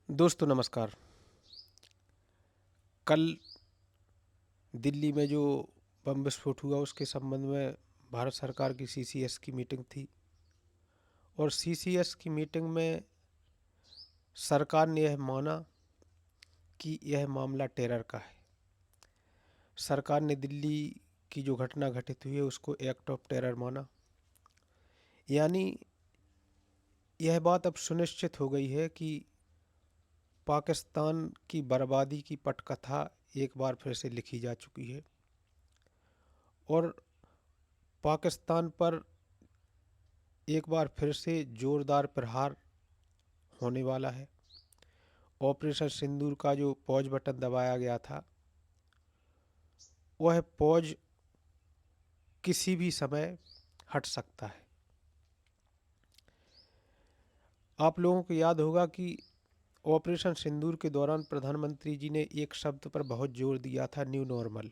दोस्तों नमस्कार। कल दिल्ली में जो बम विस्फोट हुआ उसके संबंध में भारत सरकार की सीसीएस की मीटिंग थी और सीसीएस की मीटिंग में सरकार ने यह माना कि यह मामला टेरर का है। सरकार ने दिल्ली की जो घटना घटित हुई है उसको एक्ट ऑफ टेरर माना। यानी यह बात अब सुनिश्चित हो गई है कि पाकिस्तान की बर्बादी की पटकथा एक बार फिर से लिखी जा चुकी है और पाकिस्तान पर एक बार फिर से जोरदार प्रहार होने वाला है। ऑपरेशन सिंदूर का जो पॉज बटन दबाया गया था वह पॉज किसी भी समय हट सकता है। आप लोगों को याद होगा कि ऑपरेशन सिंदूर के दौरान प्रधानमंत्री जी ने एक शब्द पर बहुत जोर दिया था, न्यू नॉर्मल।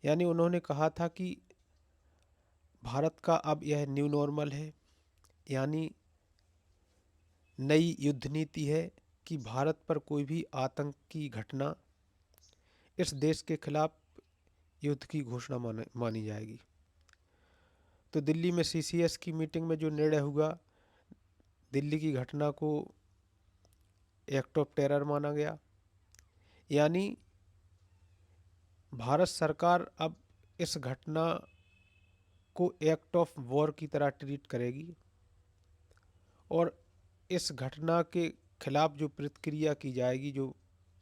यानी उन्होंने कहा था कि भारत का अब यह न्यू नॉर्मल है, यानी नई युद्ध नीति है कि भारत पर कोई भी आतंक की घटना इस देश के खिलाफ युद्ध की घोषणा मानी जाएगी। तो दिल्ली में सीसीएस की मीटिंग में जो निर्णय हुआ, दिल्ली की घटना को एक्ट ऑफ टेरर माना गया। यानी भारत सरकार अब इस घटना को एक्ट ऑफ वॉर की तरह ट्रीट करेगी और इस घटना के खिलाफ जो प्रतिक्रिया की जाएगी, जो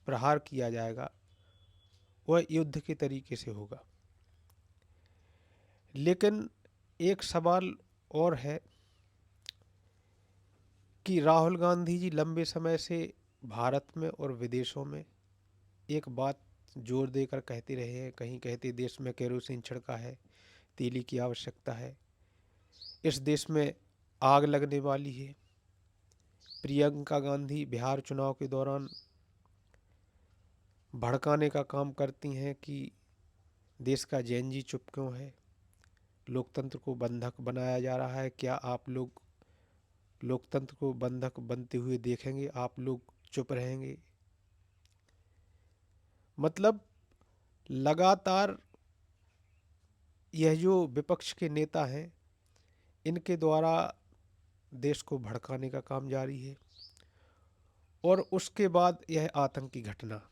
प्रहार किया जाएगा, वह युद्ध के तरीके से होगा। लेकिन एक सवाल और है कि राहुल गांधी जी लंबे समय से भारत में और विदेशों में एक बात जोर देकर कहते रहे हैं। कहीं कहते देश में केरोसिन छिड़का है, तीली की आवश्यकता है, इस देश में आग लगने वाली है। प्रियंका गांधी बिहार चुनाव के दौरान भड़काने का काम करती हैं कि देश का जेएनजी चुप क्यों है, लोकतंत्र को बंधक बनाया जा रहा है, क्या आप लोग लोकतंत्र को बंधक बनते हुए देखेंगे, आप लोग चुप रहेंगे। मतलब लगातार यह जो विपक्ष के नेता हैं इनके द्वारा देश को भड़काने का काम जारी है। और उसके बाद यह आतंकी घटना,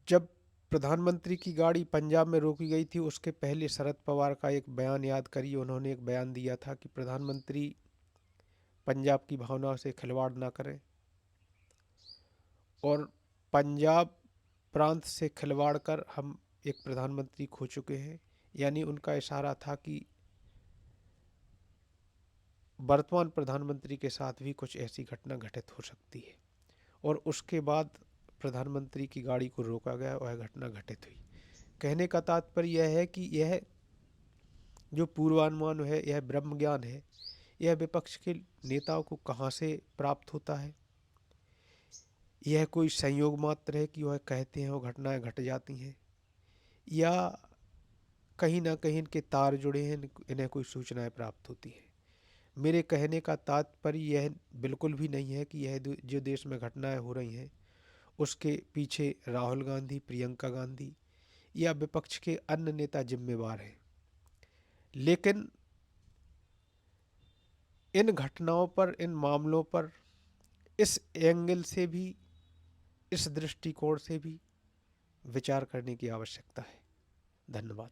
जब प्रधानमंत्री की गाड़ी पंजाब में रोकी गई थी उसके पहले शरद पवार का एक बयान याद करिए। उन्होंने एक बयान दिया था कि प्रधानमंत्री पंजाब की भावनाओं से खिलवाड़ ना करें और पंजाब प्रांत से खिलवाड़ कर हम एक प्रधानमंत्री खो चुके हैं। यानी उनका इशारा था कि वर्तमान प्रधानमंत्री के साथ भी कुछ ऐसी घटना घटित हो सकती है और उसके बाद प्रधानमंत्री की गाड़ी को रोका गया, वह घटना घटित हुई। कहने का तात्पर्य यह है कि यह जो पूर्वानुमान है, यह ब्रह्म ज्ञान है, यह विपक्ष के नेताओं को कहाँ से प्राप्त होता है। यह कोई संयोग मात्र है कि वह कहते हैं वो घटनाएं घट जाती हैं, या कहीं ना कहीं इनके तार जुड़े हैं, इन्हें कोई सूचनाएं प्राप्त होती हैं। मेरे कहने का तात्पर्य यह बिल्कुल भी नहीं है कि यह जो देश में घटनाएं हो रही हैं उसके पीछे राहुल गांधी, प्रियंका गांधी या विपक्ष के अन्य नेता जिम्मेवार हैं। लेकिन इन घटनाओं पर, इन मामलों पर इस एंगल से भी, इस दृष्टिकोण से भी विचार करने की आवश्यकता है। धन्यवाद।